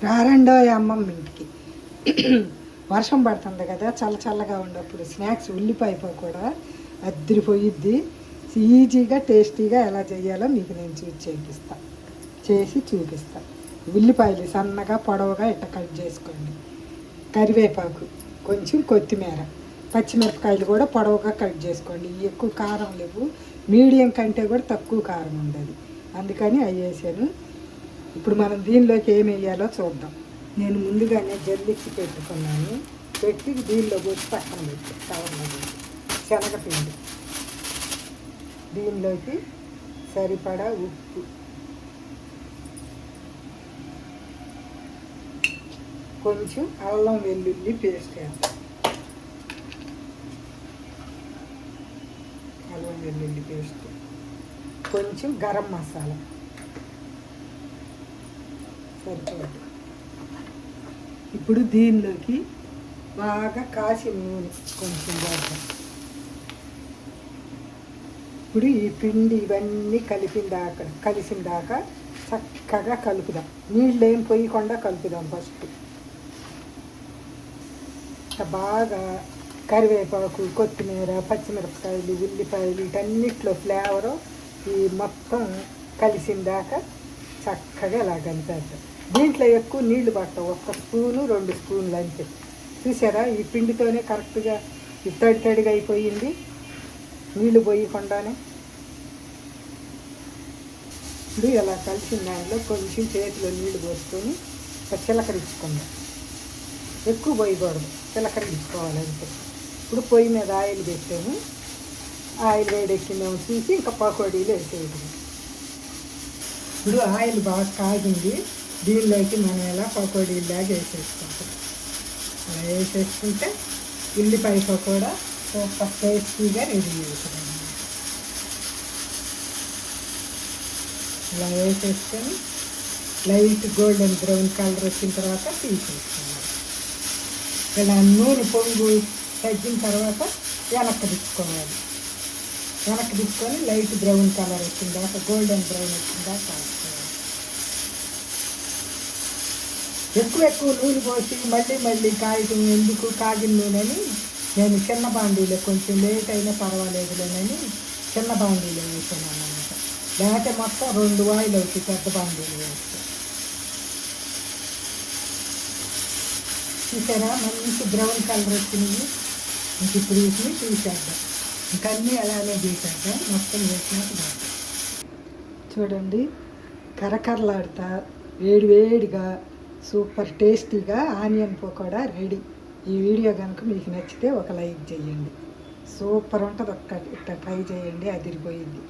రారండో అమ్మమ్మ ఇంటికి. వర్షం పడుతుంది కదా, చల్ల చల్లగా ఉన్నప్పుడు స్నాక్స్ ఉల్లిపాయ కూడా అద్దరిపోయిద్ది. ఈజీగా టేస్టీగా ఎలా చేయాలో మీకు నేను చేసి చూపిస్తాను. ఉల్లిపాయలు సన్నగా పొడవుగా ఇట్ట కట్ చేసుకోండి. కరివేపాకు, కొంచెం కొత్తిమీర, పచ్చిమిరపకాయలు కూడా పొడవుగా కట్ చేసుకోండి. ఎక్కువ కారం లేవు, మీడియం కంటే కూడా తక్కువ కారం ఉండదు, అందుకని అవి వేసాను. ఇప్పుడు మనం దీనిలోకి ఏమి వేయాలో చూద్దాం. నేను ముందుగానే జల్లిచ్చి పెట్టుకున్నాను. పెట్టి దీనిలో పోసి పక్కన పెట్టి కవర్లో పెట్టి శనగపిండి, దీనిలోకి సరిపడా ఉప్పు, కొంచెం అల్లం వెల్లుల్లి పేస్ట్ వేస్తాం. అల్లం వెల్లుల్లి పేస్ట్, కొంచెం గరం మసాలా సరిపోతుంది. ఇప్పుడు దీనిలోకి బాగా కాసిన నూనె కొంచెం వేద్దాం. ఇప్పుడు ఈ పిండి ఇవన్నీ కలిసిన దాకా చక్కగా కలుపుదాం. నీళ్ళు ఏం పోయకుండా కలుపుదాం. ఫస్ట్ బాగా కరివేపాకు, కొత్తిమీర, పచ్చిమిరపకాయలు, ఉల్లిపాయలు వీటన్నిటిలో ఫ్లేవరు ఈ మొత్తం కలిసిన దాకా చక్కగా ఇలా కలిపేద్దాం. దీంట్లో ఎక్కువ నీళ్లు పట్టవు, 1 స్పూను 2 స్పూన్లు అంతే. చూసారా, ఈ పిండితోనే కరెక్ట్గా తడిగా అయిపోయింది, నీళ్లు పోయకుండానే. ఇప్పుడు ఇలా కలిసిన దానిలో కొంచెం చేతిలో నీళ్లు పోసుకొని చిలకరించుకుందాం. ఎక్కువ పోయకూడదు, చిలకరించుకోవాలి అంతే. ఇప్పుడు పొయ్యి మీద ఆయిల్ పెట్టాము. ఆయిల్ వేడెక్కిందేమో చూసి ఇంకా పకోడీలు వేసేయడం. ఇప్పుడు ఆయిల్ బాగా కాగింది, దీనిలోకి మనం ఎలా పకోడీలాగా వేసేసుకుంటాం. అలా వేసేసుకుంటే ఉల్లిపాయ పకోడా సూపర్ టేస్టీగా రెడీ అవుతుంది. ఇలా వేసేసుకొని లైట్ గోల్డెన్ బ్రౌన్ కలర్ వచ్చిన తర్వాత తీసేసుకున్నాం. ఇలా నూనె పొంగు తగ్గిన తర్వాత వెనక్కి తిప్పుకొని లైట్ బ్రౌన్ కలర్ వచ్చిన దాకా, గోల్డెన్ బ్రౌన్ వచ్చిన దాకా కాల్చుకోవాలి. ఎక్కువ నూనె పోసి మళ్ళీ కాయటం ఎందుకు, కాగిన నూనె అని నేను చిన్న బాండీలో, కొంచెం లేట్ అయినా పర్వాలేదులేనని చిన్న బాండీలో వేసాను అన్నమాట. లేకపోతే మొత్తం 2 ఆయిల్ అవుతాయి పెద్ద బాండీలు వేస్తే. చూసారా, మంచి బ్రౌన్ కలర్ వచ్చింది. ఇంక ఇప్పుడు వీటిని తీసేద్దాం. ఇంకా అన్నీ అలానే తీసేద్దాం, మొత్తం వేసినాక. చూడండి, కరకరలాడుతా వేడిగా సూపర్ టేస్టీగా ఆనియన్ పకోడా రెడీ. ఈ వీడియో కనుక మీకు నచ్చితే ఒక లైక్ చేయండి. సూపర్ ఉంటుంది, ఇట్లా ట్రై చేయండి, అదిరిపోయింది.